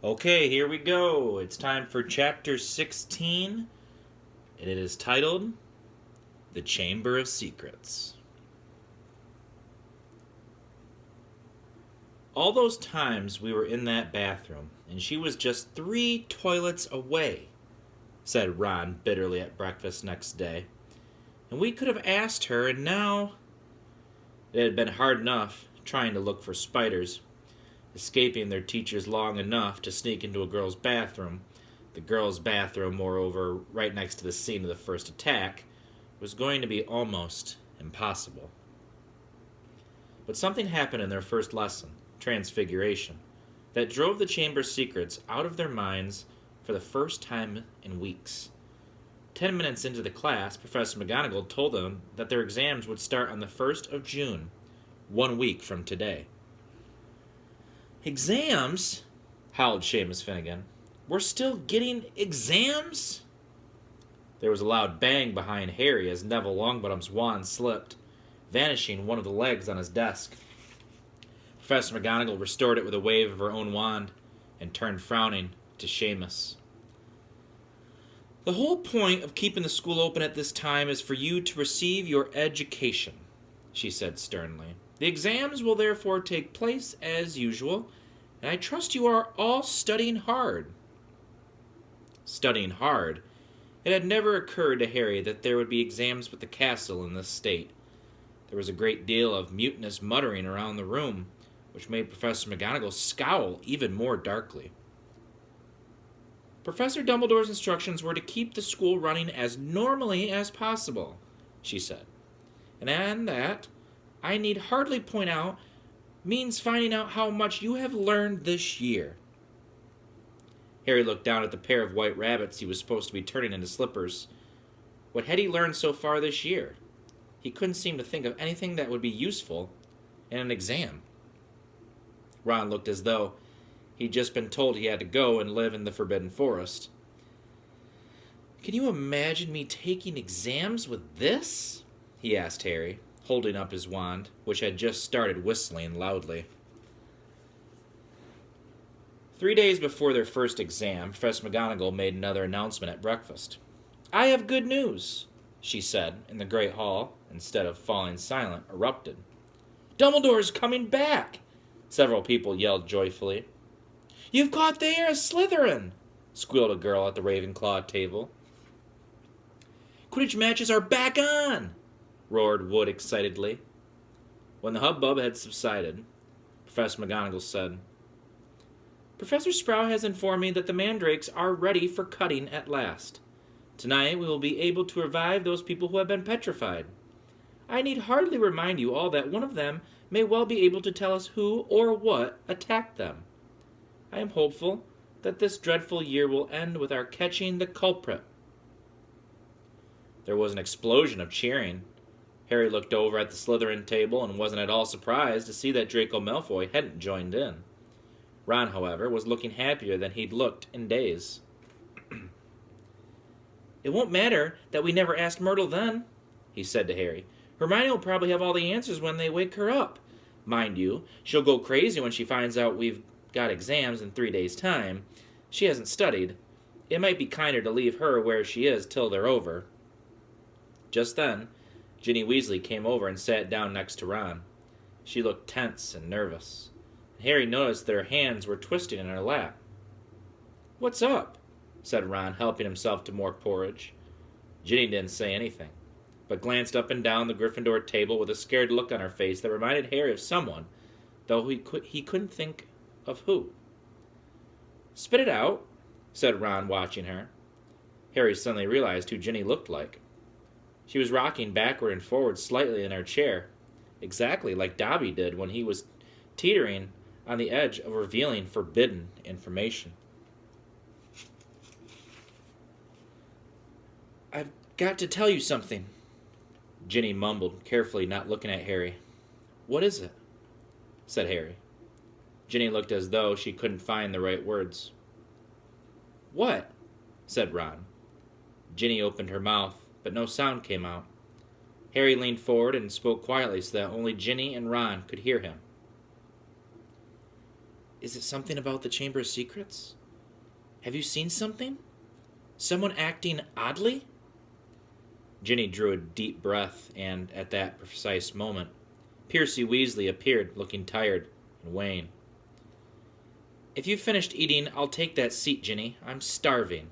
Okay, here we go. It's time for chapter 16, and it is titled The Chamber of Secrets. All those times we were in that bathroom, and she was just 3 toilets away, said Ron bitterly at breakfast next day. And we could have asked her, and now... It had been hard enough trying to look for spiders, escaping their teachers long enough to sneak into a girl's bathroom. The girl's bathroom, moreover, right next to the scene of the first attack, was going to be almost impossible. But something happened in their first lesson, Transfiguration, that drove the Chamber's secrets out of their minds for the first time in weeks. 10 minutes into the class, Professor McGonagall told them that their exams would start on the 1st of June, 1 week from today. Exams? Howled Seamus Finnegan. We're still getting exams? There was a loud bang behind Harry as Neville Longbottom's wand slipped, vanishing one of the legs on his desk. Professor McGonagall restored it with a wave of her own wand and turned frowning to Seamus. The whole point of keeping the school open at this time is for you to receive your education, she said sternly. The exams will therefore take place as usual, and I trust you are all studying hard. Studying hard? It had never occurred to Harry that there would be exams with the castle in this state. There was a great deal of mutinous muttering around the room, which made Professor McGonagall scowl even more darkly. Professor Dumbledore's instructions were to keep the school running as normally as possible, she said. And that, I need hardly point out, means finding out how much you have learned this year. Harry looked down at the pair of white rabbits he was supposed to be turning into slippers. What had he learned so far this year? He couldn't seem to think of anything that would be useful in an exam. Ron looked as though he'd just been told he had to go and live in the Forbidden Forest. Can you imagine me taking exams with this? He asked Harry, holding up his wand, which had just started whistling loudly. 3 days before their first exam, Professor McGonagall made another announcement at breakfast. I have good news, she said, and the Great Hall, instead of falling silent, erupted. Dumbledore's coming back! Several people yelled joyfully. You've caught the heir of Slytherin, squealed a girl at the Ravenclaw table. Quidditch matches are back on, roared Wood excitedly. When the hubbub had subsided, Professor McGonagall said, Professor Sprout has informed me that the mandrakes are ready for cutting at last. Tonight we will be able to revive those people who have been petrified. I need hardly remind you all that one of them may well be able to tell us who or what attacked them. I am hopeful that this dreadful year will end with our catching the culprit. There was an explosion of cheering. Harry looked over at the Slytherin table and wasn't at all surprised to see that Draco Malfoy hadn't joined in. Ron, however, was looking happier than he'd looked in days. It won't matter that we never asked Myrtle then, he said to Harry. Hermione will probably have all the answers when they wake her up. Mind you, she'll go crazy when she finds out we've got exams in 3 days' time. She hasn't studied. It might be kinder to leave her where she is till they're over. Just then, Ginny Weasley came over and sat down next to Ron. She looked tense and nervous. Harry noticed that her hands were twisting in her lap. What's up? Said Ron, helping himself to more porridge. Ginny didn't say anything, but glanced up and down the Gryffindor table with a scared look on her face that reminded Harry of someone, though he couldn't think of who. Spit it out, said Ron, watching her. Harry suddenly realized who Ginny looked like. She was rocking backward and forward slightly in her chair, exactly like Dobby did when he was teetering on the edge of revealing forbidden information. I've got to tell you something, Ginny mumbled, carefully not looking at Harry. What is it? Said Harry. Ginny looked as though she couldn't find the right words. What? Said Ron. Ginny opened her mouth, but no sound came out. Harry leaned forward and spoke quietly so that only Ginny and Ron could hear him. Is it something about the Chamber of Secrets? Have you seen something? Someone acting oddly? Ginny drew a deep breath, and at that precise moment, Percy Weasley appeared, looking tired and wan. If you've finished eating, I'll take that seat, Ginny. I'm starving.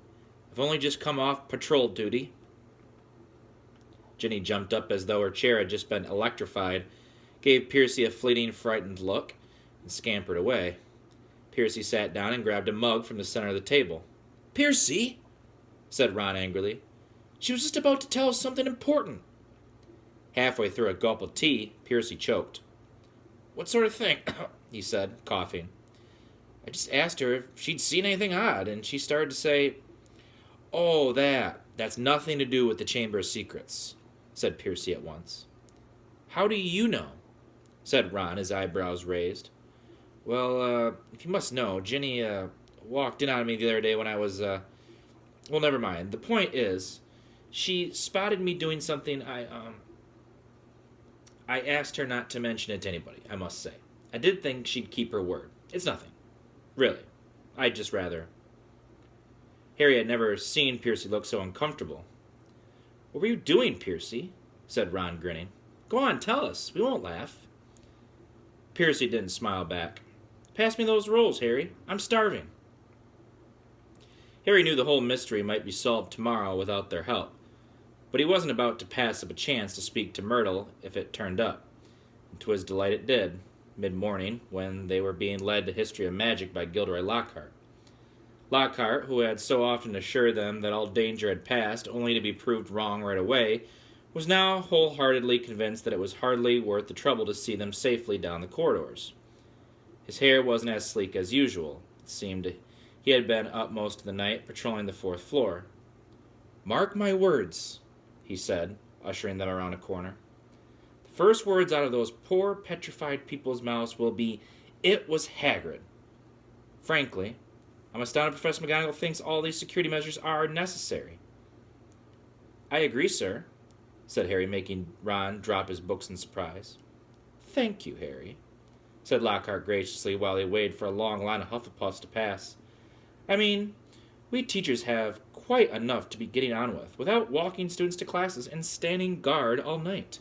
I've only just come off patrol duty. Ginny jumped up as though her chair had just been electrified, gave Percy a fleeting, frightened look, and scampered away. Percy sat down and grabbed a mug from the center of the table. Percy, said Ron angrily. She was just about to tell us something important. Halfway through a gulp of tea, Percy choked. What sort of thing? He said, coughing. I just asked her if she'd seen anything odd, and she started to say, Oh, that's nothing to do with the Chamber of Secrets, said Percy at once. How do you know? Said Ron, his eyebrows raised. Well, if you must know, Ginny, walked in on me the other day when I was, well, never mind. The point is, she spotted me doing something I asked her not to mention it to anybody, I must say. I did think she'd keep her word. It's nothing. Really. I'd just rather. Harry had never seen Percy look so uncomfortable. What were you doing, Percy? Said Ron, grinning. Go on, tell us. We won't laugh. Percy didn't smile back. Pass me those rolls, Harry. I'm starving. Harry knew the whole mystery might be solved tomorrow without their help, but he wasn't about to pass up a chance to speak to Myrtle if it turned up. And to his delight it did, mid-morning, when they were being led to History of Magic by Gilderoy Lockhart. Lockhart, who had so often assured them that all danger had passed only to be proved wrong right away, was now wholeheartedly convinced that it was hardly worth the trouble to see them safely down the corridors. His hair wasn't as sleek as usual. It seemed he had been up most of the night patrolling the 4th floor. Mark my words, he said, ushering them around a corner. The first words out of those poor petrified people's mouths will be, It was Hagrid. Frankly, I'm astounded Professor McGonagall thinks all these security measures are necessary. I agree, sir, said Harry, making Ron drop his books in surprise. Thank you, Harry, said Lockhart graciously while he waited for a long line of Hufflepuffs to pass. I mean, we teachers have quite enough to be getting on with, without walking students to classes and standing guard all night.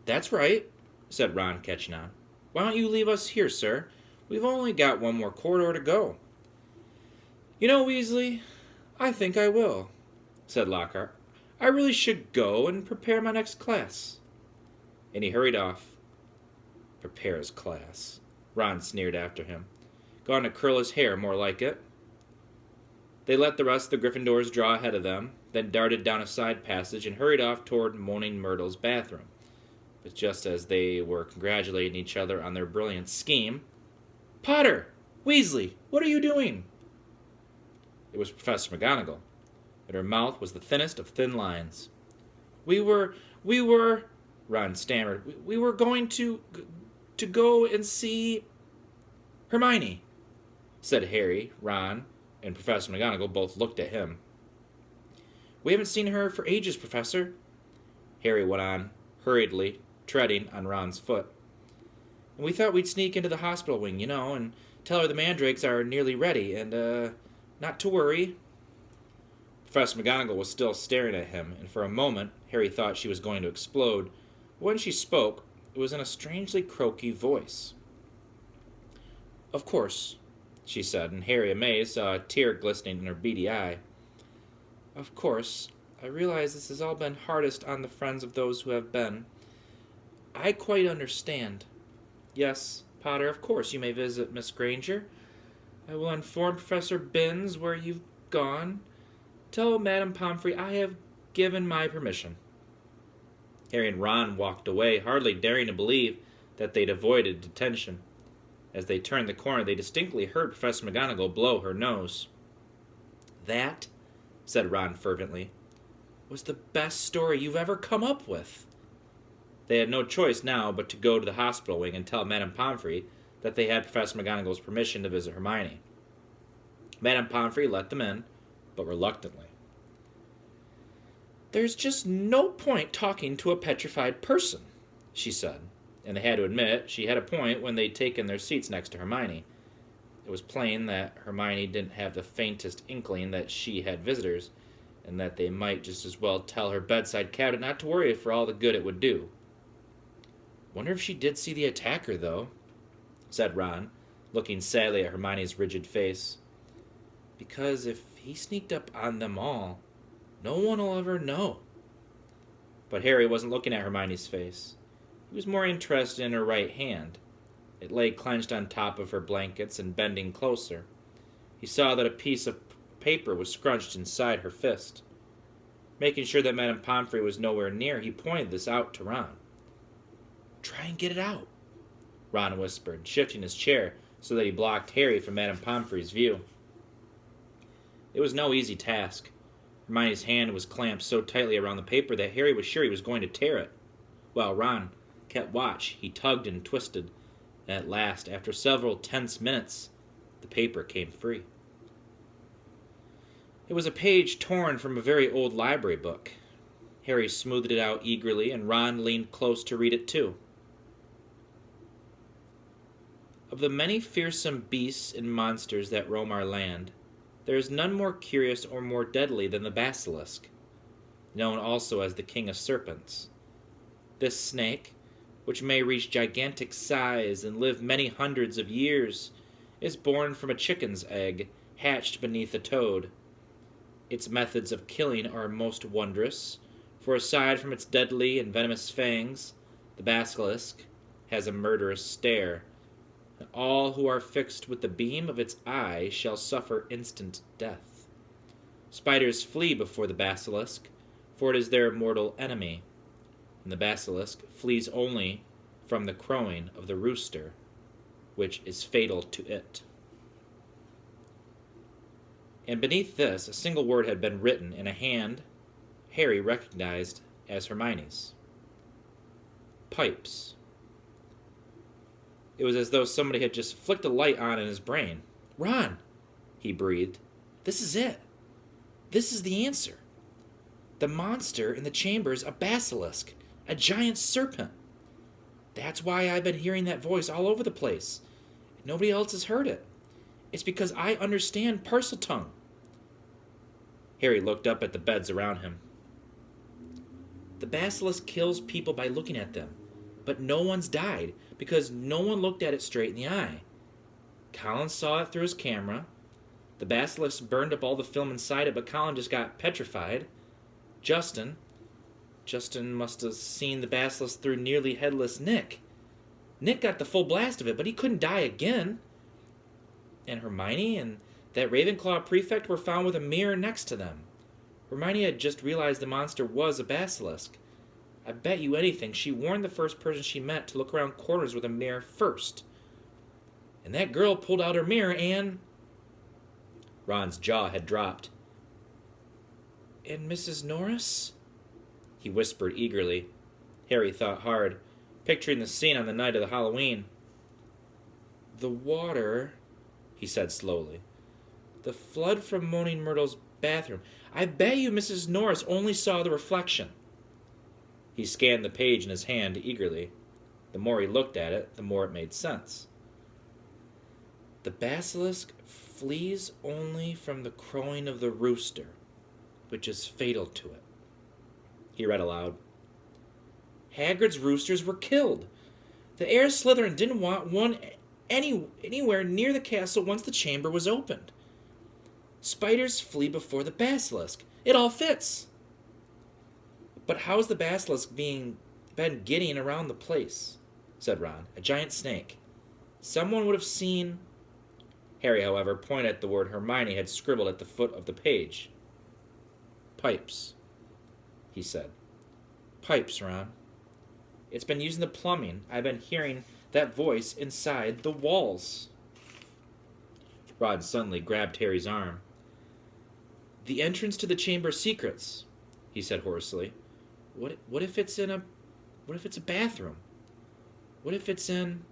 That's right, said Ron, catching on. Why don't you leave us here, sir? We've only got one more corridor to go. You know, Weasley, I think I will, said Lockhart. I really should go and prepare my next class. And he hurried off. Prepare his class, Ron sneered after him. Gone to curl his hair, more like it. They let the rest of the Gryffindors draw ahead of them, then darted down a side passage and hurried off toward Moaning Myrtle's bathroom. But just as they were congratulating each other on their brilliant scheme, Potter! Weasley! What are you doing? It was Professor McGonagall, and her mouth was the thinnest of thin lines. We were, Ron stammered, we were going to go and see Hermione, said Harry, Ron, and Professor McGonagall both looked at him. We haven't seen her for ages, Professor, Harry went on, hurriedly, treading on Ron's foot. And we thought we'd sneak into the hospital wing, you know, and tell her the mandrakes are nearly ready, and, not to worry. Professor McGonagall was still staring at him, and for a moment Harry thought she was going to explode. But when she spoke, it was in a strangely croaky voice. Of course, she said, and Harry, amazed, saw a tear glistening in her beady eye. Of course, I realize this has all been hardest on the friends of those who have been. I quite understand. Yes, Potter, of course you may visit Miss Granger. I will inform Professor Binns where you've gone. Tell Madame Pomfrey I have given my permission. Harry and Ron walked away, hardly daring to believe that they'd avoided detention. As they turned the corner, they distinctly heard Professor McGonagall blow her nose. That, said Ron fervently, was the best story you've ever come up with. They had no choice now but to go to the hospital wing and tell Madame Pomfrey that they had Professor McGonagall's permission to visit Hermione. Madame Pomfrey let them in, but reluctantly. There's just no point talking to a petrified person, she said. and they had to admit she had a point when they'd taken their seats next to Hermione. It was plain that Hermione didn't have the faintest inkling that she had visitors, and that they might just as well tell her bedside cabinet not to worry for all the good it would do. "Wonder if she did see the attacker, though," said Ron, looking sadly at Hermione's rigid face. "Because if he sneaked up on them all, no one will ever know." But Harry wasn't looking at Hermione's face. He was more interested in her right hand. It lay clenched on top of her blankets and bending closer. He saw that a piece of paper was scrunched inside her fist. Making sure that Madame Pomfrey was nowhere near, he pointed this out to Ron. "Try and get it out," Ron whispered, shifting his chair so that he blocked Harry from Madame Pomfrey's view. It was no easy task. Hermione's hand was clamped so tightly around the paper that Harry was sure he was going to tear it. While Ron kept watch, he tugged and twisted, and at last, after several tense minutes, the paper came free. It was a page torn from a very old library book. Harry smoothed it out eagerly, and Ron leaned close to read it too. "Of the many fearsome beasts and monsters that roam our land, there is none more curious or more deadly than the basilisk, known also as the king of serpents. This snake, which may reach gigantic size and live many hundreds of years, is born from a chicken's egg hatched beneath a toad. Its methods of killing are most wondrous, for aside from its deadly and venomous fangs, the basilisk has a murderous stare, and all who are fixed with the beam of its eye shall suffer instant death. Spiders flee before the basilisk, for it is their mortal enemy, and the basilisk flees only from the crowing of the rooster, which is fatal to it." And beneath this, a single word had been written in a hand Harry recognized as Hermione's. "Pipes." It was as though somebody had just flicked a light on in his brain. "Ron," he breathed, "this is it. This is the answer. The monster in the chamber's a basilisk, a giant serpent. That's why I've been hearing that voice all over the place. Nobody else has heard it. It's because I understand Parseltongue." Harry looked up at the beds around him. "The basilisk kills people by looking at them, but no one's died because no one looked at it straight in the eye. Colin saw it through his camera. The basilisk burned up all the film inside it, but Colin just got petrified. Justin must have seen the basilisk through nearly headless Nick. Nick got the full blast of it, but he couldn't die again. And Hermione and that Ravenclaw prefect were found with a mirror next to them. Hermione had just realized the monster was a basilisk. I bet you anything she warned the first person she met to look around corners with a mirror first. And that girl pulled out her mirror and..." Ron's jaw had dropped. "And Mrs. Norris?" he whispered eagerly. Harry thought hard, picturing the scene on the night of the Halloween. "The water," he said slowly. "The flood from Moaning Myrtle's bathroom. I bet you Mrs. Norris only saw the reflection." He scanned the page in his hand eagerly. The more he looked at it, the more it made sense. "The basilisk flees only from the crowing of the rooster, which is fatal to it." He read aloud. "Hagrid's roosters were killed. The heir Slytherin didn't want one anywhere near the castle once the chamber was opened. Spiders flee before the basilisk. It all fits. But how's the basilisk been getting around the place?" said Ron. "A giant snake. Someone would have seen..." Harry, however, pointed at the word Hermione had scribbled at the foot of the page. "Pipes," he said. "Pipes, Ron. It's been using the plumbing. I've been hearing that voice inside the walls." Ron suddenly grabbed Harry's arm. "The entrance to the Chamber of Secrets," he said hoarsely. What if it's a bathroom? What if it's in..."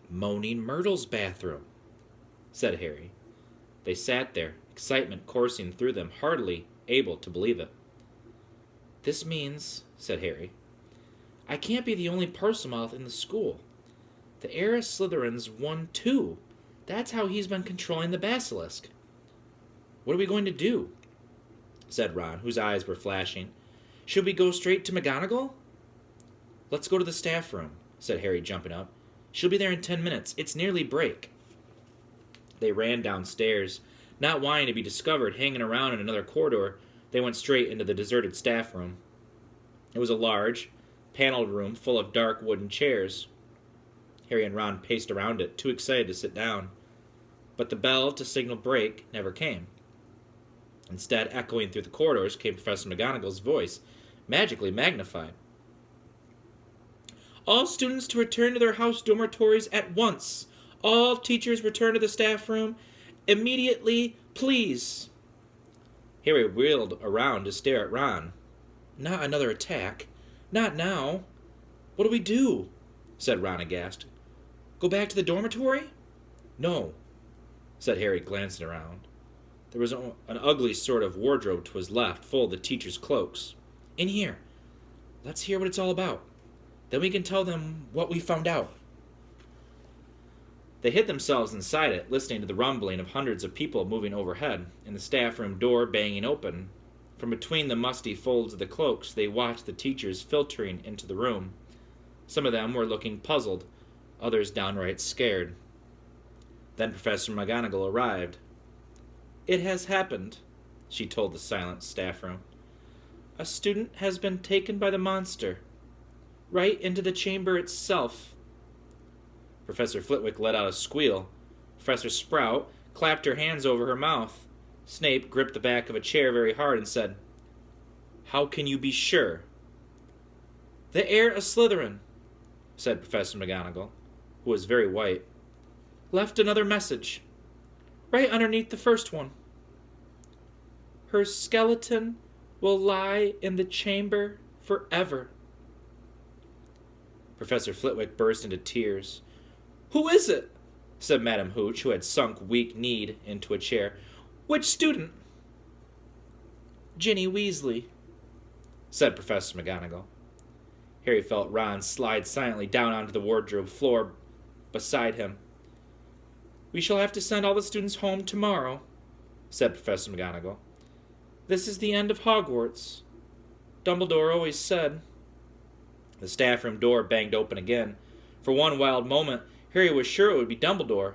"Moaning Myrtle's bathroom," said Harry. They sat there, excitement coursing through them, hardly able to believe it. "This means," said Harry, I can't be the only Parselmouth in the school. The heir of Slytherin's won too. That's how he's been controlling the basilisk. What are we going to do? Said Ron, whose eyes were flashing. Should we go straight to McGonagall? Let's go to the staff room, said Harry, jumping up. She'll be there in 10 minutes. It's nearly break. They ran downstairs. Not wanting to be discovered hanging around in another corridor, they went straight into the deserted staff room. It was a large, paneled room full of dark wooden chairs. Harry and Ron paced around it, too excited to sit down. But the bell to signal break never came. Instead, echoing through the corridors came Professor McGonagall's voice, magically magnified. All students to return to their house dormitories at once. All teachers return to the staff room immediately, please. Harry wheeled around to stare at Ron. Not another attack. Not now. What do we do? Said Ron aghast. Go back to the dormitory? No, said Harry, glancing around. There was an ugly sort of wardrobe to his left, full of the teachers' cloaks. In here. Let's hear what it's all about. Then we can tell them what we found out. They hid themselves inside it, listening to the rumbling of hundreds of people moving overhead, and the staff room door banging open. From between the musty folds of the cloaks, they watched the teachers filtering into the room. Some of them were looking puzzled, others downright scared. Then Professor McGonagall arrived. It has happened, she told the silent staff room. A student has been taken by the monster, right into the chamber itself. Professor Flitwick let out a squeal. Professor Sprout clapped her hands over her mouth. Snape gripped the back of a chair very hard and said, How can you be sure? The heir of Slytherin, said Professor McGonagall, who was very white, left another message, right underneath the first one. Her skeleton will lie in the chamber forever. Professor Flitwick burst into tears. Who is it? Said Madame Hooch, who had sunk weak-kneed into a chair. Which student? Ginny Weasley, said Professor McGonagall. Harry felt Ron slide silently down onto the wardrobe floor beside him. We shall have to send all the students home tomorrow, said Professor McGonagall. This is the end of Hogwarts. Dumbledore always said. The staff room door banged open again. For one wild moment, Harry was sure it would be Dumbledore,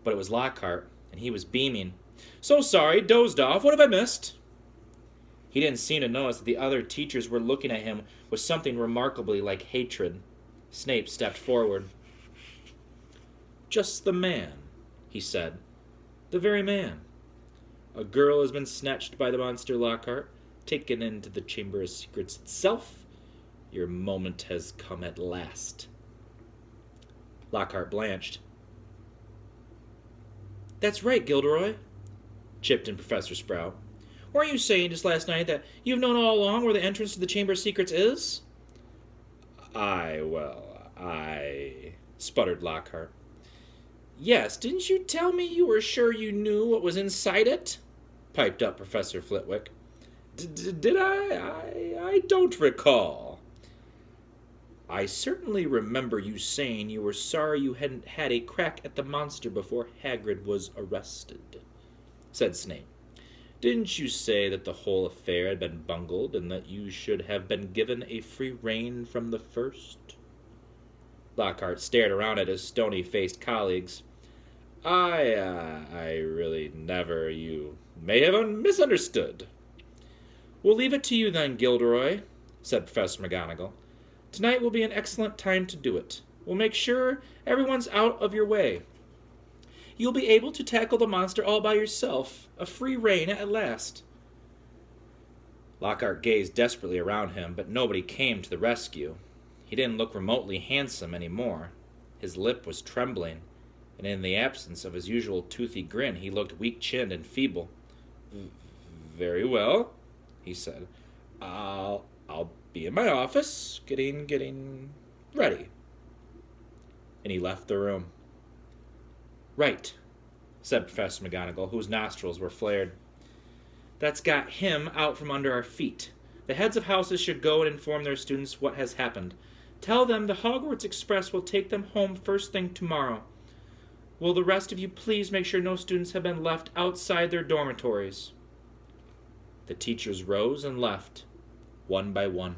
but it was Lockhart, and he was beaming. So sorry, dozed off. What have I missed? He didn't seem to notice that the other teachers were looking at him with something remarkably like hatred. Snape stepped forward. Just the man, he said. The very man. A girl has been snatched by the monster, Lockhart, taken into the Chamber of Secrets itself. Your moment has come at last. Lockhart blanched. That's right, Gilderoy, chipped in Professor Sprout. Weren't you saying just last night that you've known all along where the entrance to the Chamber of Secrets is? I sputtered Lockhart. Yes, didn't you tell me you were sure you knew what was inside it? Piped up Professor Flitwick. Did I? I don't recall. I certainly remember you saying you were sorry you hadn't had a crack at the monster before Hagrid was arrested, said Snape. Didn't you say that the whole affair had been bungled and that you should have been given a free rein from the first? Lockhart stared around at his stony-faced colleagues. I really never. You may have misunderstood. We'll leave it to you then, Gilderoy, said Professor McGonagall. Tonight will be an excellent time to do it. We'll make sure everyone's out of your way. You'll be able to tackle the monster all by yourself. A free rein at last. Lockhart gazed desperately around him, but nobody came to the rescue. He didn't look remotely handsome any more. His lip was trembling, and in the absence of his usual toothy grin, he looked weak-chinned and feeble. Very well, he said. I'll be in my office, getting ready. And he left the room. Right, said Professor McGonagall, whose nostrils were flared. That's got him out from under our feet. The heads of houses should go and inform their students what has happened. Tell them the Hogwarts Express will take them home first thing tomorrow. Will the rest of you please make sure no students have been left outside their dormitories?" The teachers rose and left, one by one.